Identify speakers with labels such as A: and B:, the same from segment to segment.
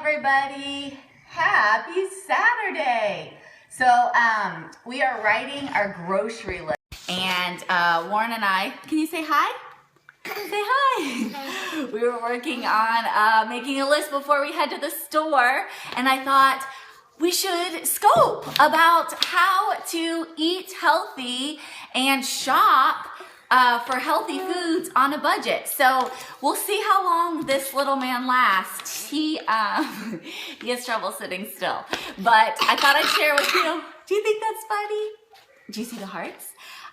A: everybody. Happy Saturday. So we are writing our grocery list, and Warren and I, can you say hi? Say hi. We were working on making a list before we head to the store, and I thought we should scope about how to eat healthy and shop for healthy foods on a budget. So we'll see how long this little man lasts. He has trouble sitting still, but I thought I'd share with you. Do you think that's funny? Do you see the hearts?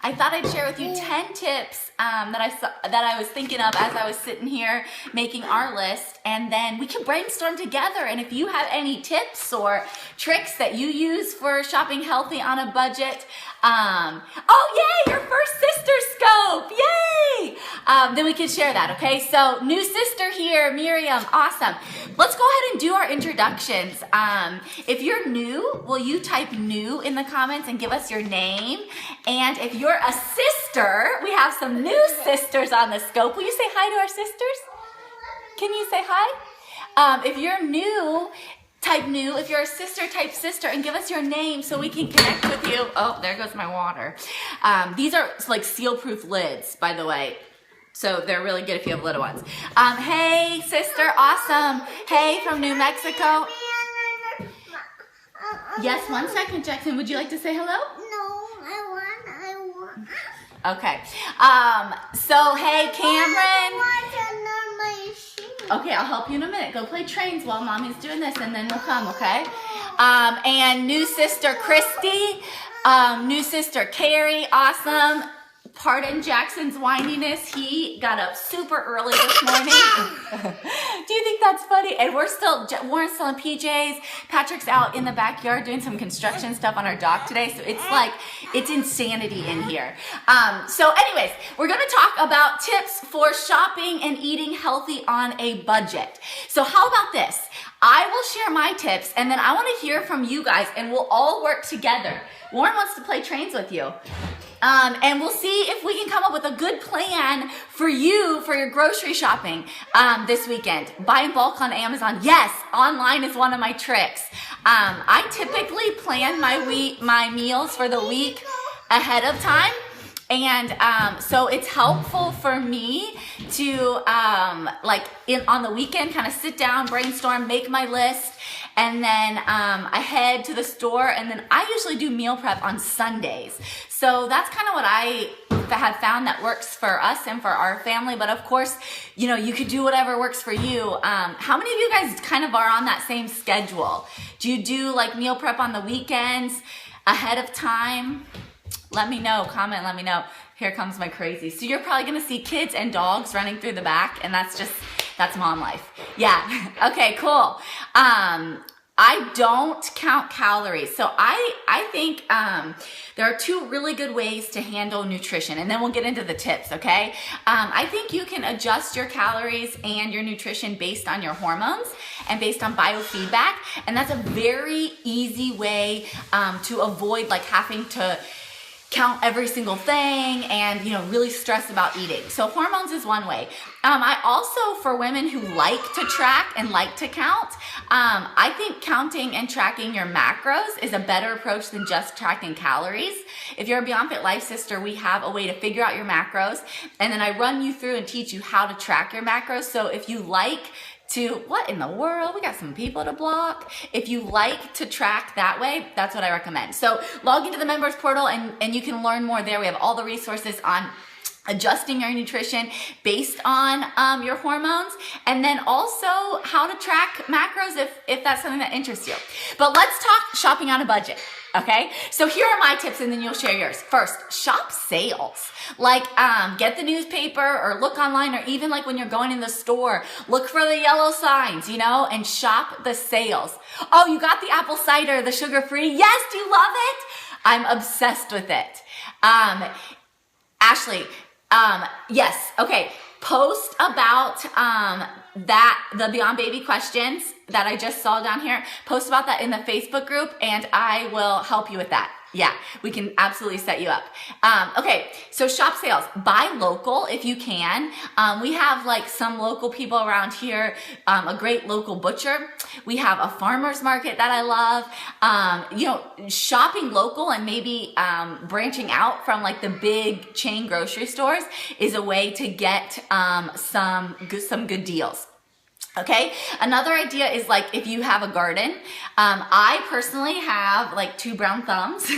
A: I thought I'd share with you 10 tips that I was thinking of as I was sitting here making our list, and then we can brainstorm together. And if you have any tips or tricks that you use for shopping healthy on a budget, oh yay, your first sister scope, yay! Then we can share that, okay? So new sister here, Miriam, awesome. Let's go ahead and do our introductions. If you're new, will you type new in the comments and give us your name? And if you're a sister, we have some new sisters on the scope. Will you say hi to our sisters? Can you say hi? If you're new, type new. If you're a sister, type sister and give us your name so we can connect with you. Oh, there goes my water. These are like seal-proof lids, by the way. So they're really good if you have little ones. Hey, sister, awesome. Hey, from New Mexico. Yes, 1 second, Jackson. Would you like to say hello?
B: No, I want.
A: Okay. So, hey, Cameron. Okay, I'll help you in a minute. Go play trains while mommy's doing this, and then we'll come, okay? And new sister Christy, new sister Carrie, awesome. Pardon Jackson's whininess. He got up super early this morning. Do you think that's funny? And Warren's still in PJs. Patrick's out in the backyard doing some construction stuff on our dock today. So it's insanity in here. So anyways, we're going to talk about tips for shopping and eating healthy on a budget. So how about this? I will share my tips, and then I want to hear from you guys, and we'll all work together. Warren wants to play trains with you. And we'll see if we can come up with a good plan for you for your grocery shopping this weekend. Buy in bulk on Amazon. Yes, online is one of my tricks. I typically plan my meals for the week ahead of time. And so it's helpful for me to on the weekend kind of sit down, brainstorm, make my list, and then I head to the store, and then I usually do meal prep on Sundays. So that's kind of what I have found that works for us and for our family. But of course, you could do whatever works for you. How many of you guys kind of are on that same schedule? Do you do like meal prep on the weekends ahead of time? Let me know, comment, let me know. Here comes my crazy. So you're probably gonna see kids and dogs running through the back, and that's mom life. Yeah, okay, cool. I don't count calories. So I think there are two really good ways to handle nutrition, and then we'll get into the tips, okay? I think you can adjust your calories and your nutrition based on your hormones and based on biofeedback, and that's a very easy way to avoid like having to count every single thing and really stress about eating. So hormones is one way. I also, for women who like to track and like to count, I think counting and tracking your macros is a better approach than just tracking calories. If you're a BeyondFit Life sister, we have a way to figure out your macros, and then I run you through and teach you how to track your macros. So if you like what in the world? We got some people to block. If you like to track that way, that's what I recommend. So log into the members portal and you can learn more there. We have all the resources on adjusting your nutrition based on your hormones, and then also how to track macros if that's something that interests you. But let's talk shopping on a budget. Okay, so here are my tips, and then you'll share yours. First, shop sales. Like, get the newspaper or look online, or even like when you're going in the store, look for the yellow signs, and shop the sales. Oh, you got the apple cider, the sugar-free. Yes, do you love it? I'm obsessed with it. Ashley, yes, okay. Post about the Beyond Baby questions that I just saw down here. Post about that in the Facebook group, and I will help you with that. Yeah, we can absolutely set you up. Okay, so shop sales. Buy local if you can. We have like some local people around here, a great local butcher. We have a farmer's market that I love. Shopping local and maybe branching out from like the big chain grocery stores is a way to get some good deals. Okay, another idea is like if you have a garden. I personally have like 2 brown thumbs.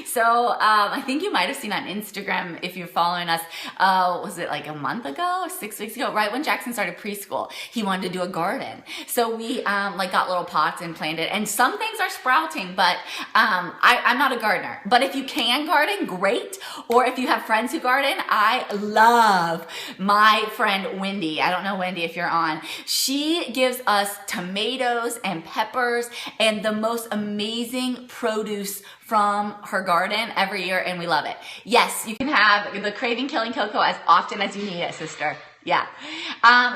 A: So I think you might have seen on Instagram if you're following us, was it like a month ago, 6 weeks ago, right when Jackson started preschool, he wanted to do a garden. So we like got little pots and planted, and some things are sprouting, but I'm not a gardener. But if you can garden, great. Or if you have friends who garden, I love my friend Wendy. I don't know, Wendy, if you're on. She gives us tomatoes and peppers and the most amazing produce from her garden every year, and we love it. Yes, you can have the Craving Killing Cocoa as often as you need it, sister. Yeah.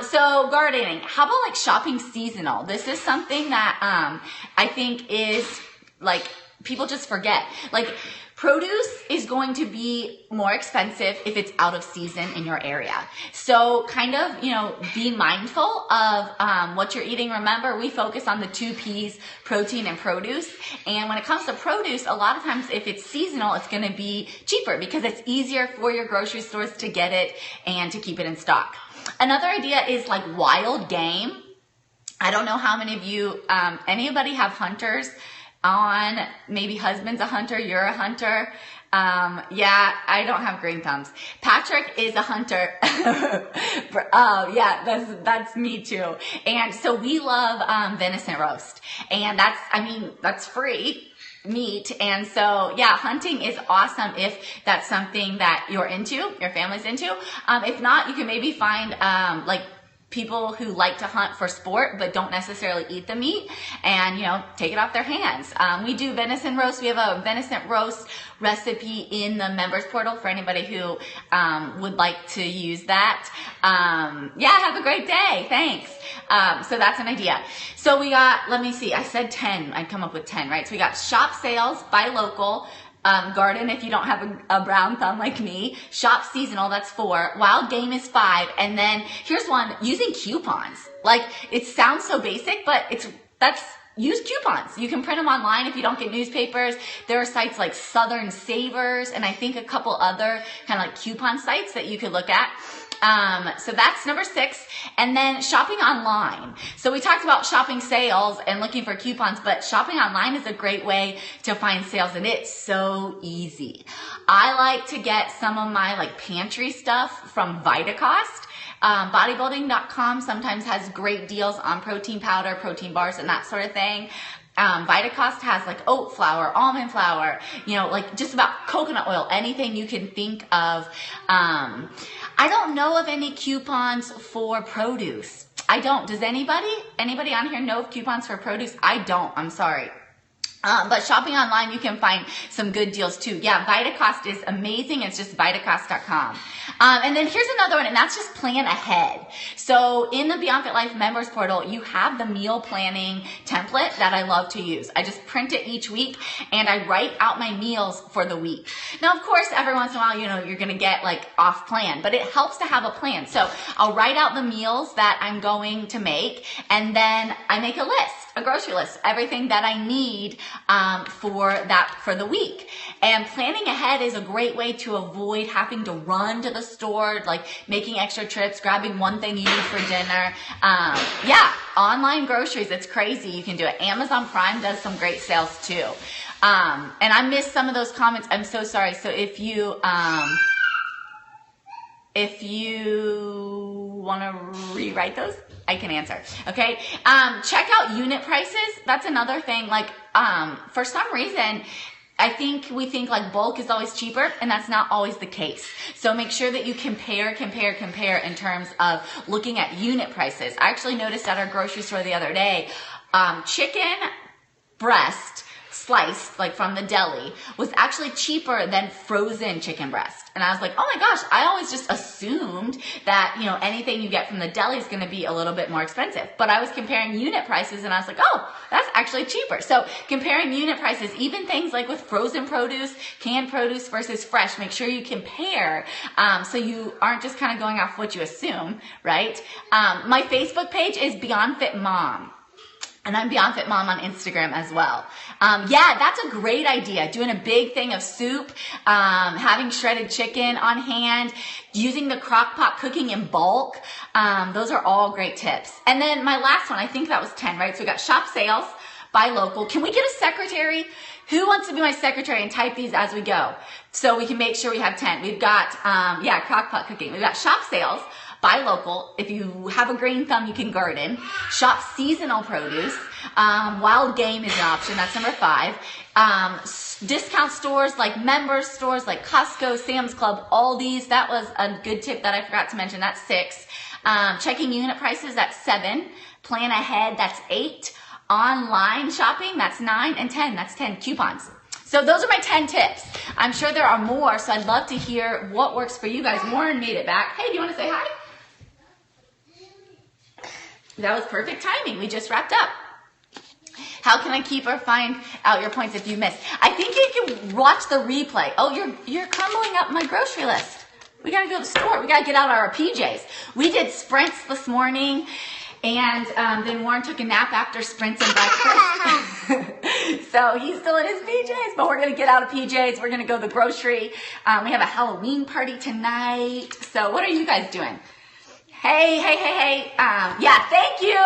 A: So gardening. How about like shopping seasonal? This is something that I think is like people just forget. Like produce is going to be more expensive if it's out of season in your area. So kind of, be mindful of what you're eating. Remember, we focus on the 2 P's, protein and produce. And when it comes to produce, a lot of times if it's seasonal, it's going to be cheaper because it's easier for your grocery stores to get it and to keep it in stock. Another idea is like wild game. I don't know how many of you, anybody have hunters on? Maybe husband's a hunter, you're a hunter. Yeah, I don't have green thumbs. Patrick is a hunter. Oh yeah, that's me too. And so we love venison roast, and that's free meat. And so yeah, hunting is awesome if that's something that you're into, your family's into. If not, you can maybe find like people who like to hunt for sport but don't necessarily eat the meat, and take it off their hands. We do venison roast. We have a venison roast recipe in the members portal for anybody who would like to use that. Yeah, have a great day. Thanks. So that's an idea. So we got, let me see, I said 10. I'd come up with 10, right? So we got shop sales, buy local, garden if you don't have a brown thumb like me, shop seasonal, that's 4, wild game is 5, and then here's one, using coupons. Like, it sounds so basic, but use coupons. You can print them online if you don't get newspapers. There are sites like Southern Savers and I think a couple other kind of like coupon sites that you could look at. So that's number 6. And then shopping online. So we talked about shopping sales and looking for coupons, but shopping online is a great way to find sales, and it's so easy. I like to get some of my like pantry stuff from Vitacost. Bodybuilding.com sometimes has great deals on protein powder, protein bars, and that sort of thing. Vitacost has like oat flour, almond flour, like just about coconut oil, anything you can think of. I don't know of any coupons for produce. I don't. Does anybody on here know of coupons for produce? I don't. I'm sorry. But shopping online, you can find some good deals too. Yeah, Vitacost is amazing. It's just Vitacost.com. And then here's another one, and that's just plan ahead. So in the BeyondFit Life members portal, you have the meal planning template that I love to use. I just print it each week, and I write out my meals for the week. Now, of course, every once in a while, you're going to get like off plan, but it helps to have a plan. So I'll write out the meals that I'm going to make, and then I make a list, a grocery list, everything that I need for the week. And planning ahead is a great way to avoid having to run to the store, like making extra trips, grabbing one thing you need for dinner. Yeah, online groceries, it's crazy. You can do it. Amazon Prime does some great sales too. And I missed some of those comments. I'm so sorry. So if you want to rewrite those, I can answer. Okay. Check out unit prices. That's another thing. Like, for some reason, we think like bulk is always cheaper, and that's not always the case. So make sure that you compare in terms of looking at unit prices. I actually noticed at our grocery store the other day, chicken breast sliced, like from the deli, was actually cheaper than frozen chicken breast. And I was like, oh my gosh, I always just assumed that, you know, anything you get from the deli is going to be a little bit more expensive. But I was comparing unit prices and I was like, oh, that's actually cheaper. So comparing unit prices, even things like with frozen produce, canned produce versus fresh, make sure you compare, so you aren't just kind of going off what you assume, right? My Facebook page is BeyondFit Mom. And I'm BeyondFit Mom on Instagram as well. Yeah, that's a great idea. Doing a big thing of soup, having shredded chicken on hand, using the crock pot, cooking in bulk. Those are all great tips. And then my last one, I think that was 10, right? So we got shop sales, buy local. Can we get a secretary? Who wants to be my secretary and type these as we go? So we can make sure we have 10. We've got, crock pot cooking. We've got shop sales, buy local. If you have a green thumb, you can garden. Shop seasonal produce. Wild game is an option. That's number 5. Discount stores like member stores like Costco, Sam's Club, Aldi's. That was a good tip that I forgot to mention. That's 6. Checking unit prices. That's 7. Plan ahead. That's 8. Online shopping. That's 9. And 10. That's 10. Coupons. So those are my 10 tips. I'm sure there are more, so I'd love to hear what works for you guys. Warren made it back. Hey, do you want to say hi? That was perfect timing. We just wrapped up. How can I keep or find out your points if you missed? I think you can watch the replay. Oh, you're crumbling up my grocery list. We got to go to the store. We got to get out our PJs. We did sprints this morning, and then Warren took a nap after sprints and breakfast. So he's still in his PJs, but we're going to get out of PJs. We're going to go to the grocery. We have a Halloween party tonight. So what are you guys doing? Hey. Yeah, thank you.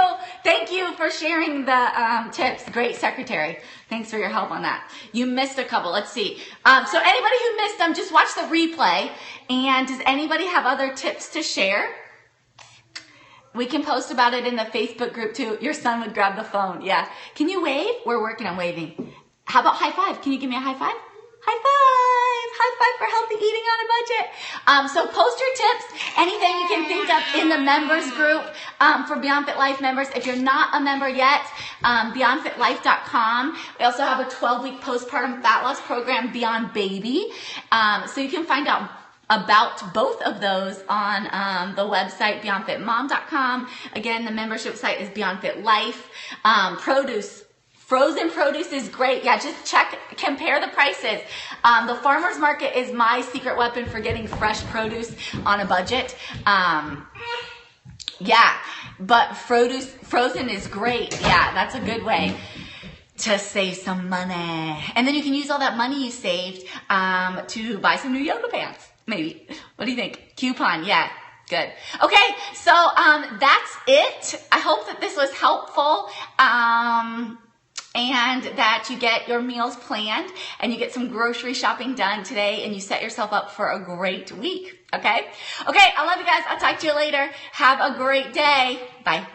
A: Thank you for sharing the tips. Great secretary. Thanks for your help on that. You missed a couple. Let's see. So anybody who missed them, just watch the replay. And does anybody have other tips to share? We can post about it in the Facebook group too. Your son would grab the phone. Yeah. Can you wave? We're working on waving. How about high five? Can you give me a high five? High five! High five for healthy eating on a budget. So post your tips, anything you can think of in the members group for BeyondFit Life members. If you're not a member yet, BeyondFitLife.com. We also have a 12-week postpartum fat loss program, Beyond Baby. So you can find out about both of those on the website, BeyondFitMom.com. Again, the membership site is BeyondFit Life. Frozen produce is great. Yeah, just compare the prices. The farmer's market is my secret weapon for getting fresh produce on a budget. Yeah, but frozen is great. Yeah, that's a good way to save some money. And then you can use all that money you saved to buy some new yoga pants, maybe. What do you think? Coupon, yeah. Good. Okay, so that's it. I hope that this was helpful. And that you get your meals planned and you get some grocery shopping done today and you set yourself up for a great week, okay? Okay, I love you guys. I'll talk to you later. Have a great day. Bye.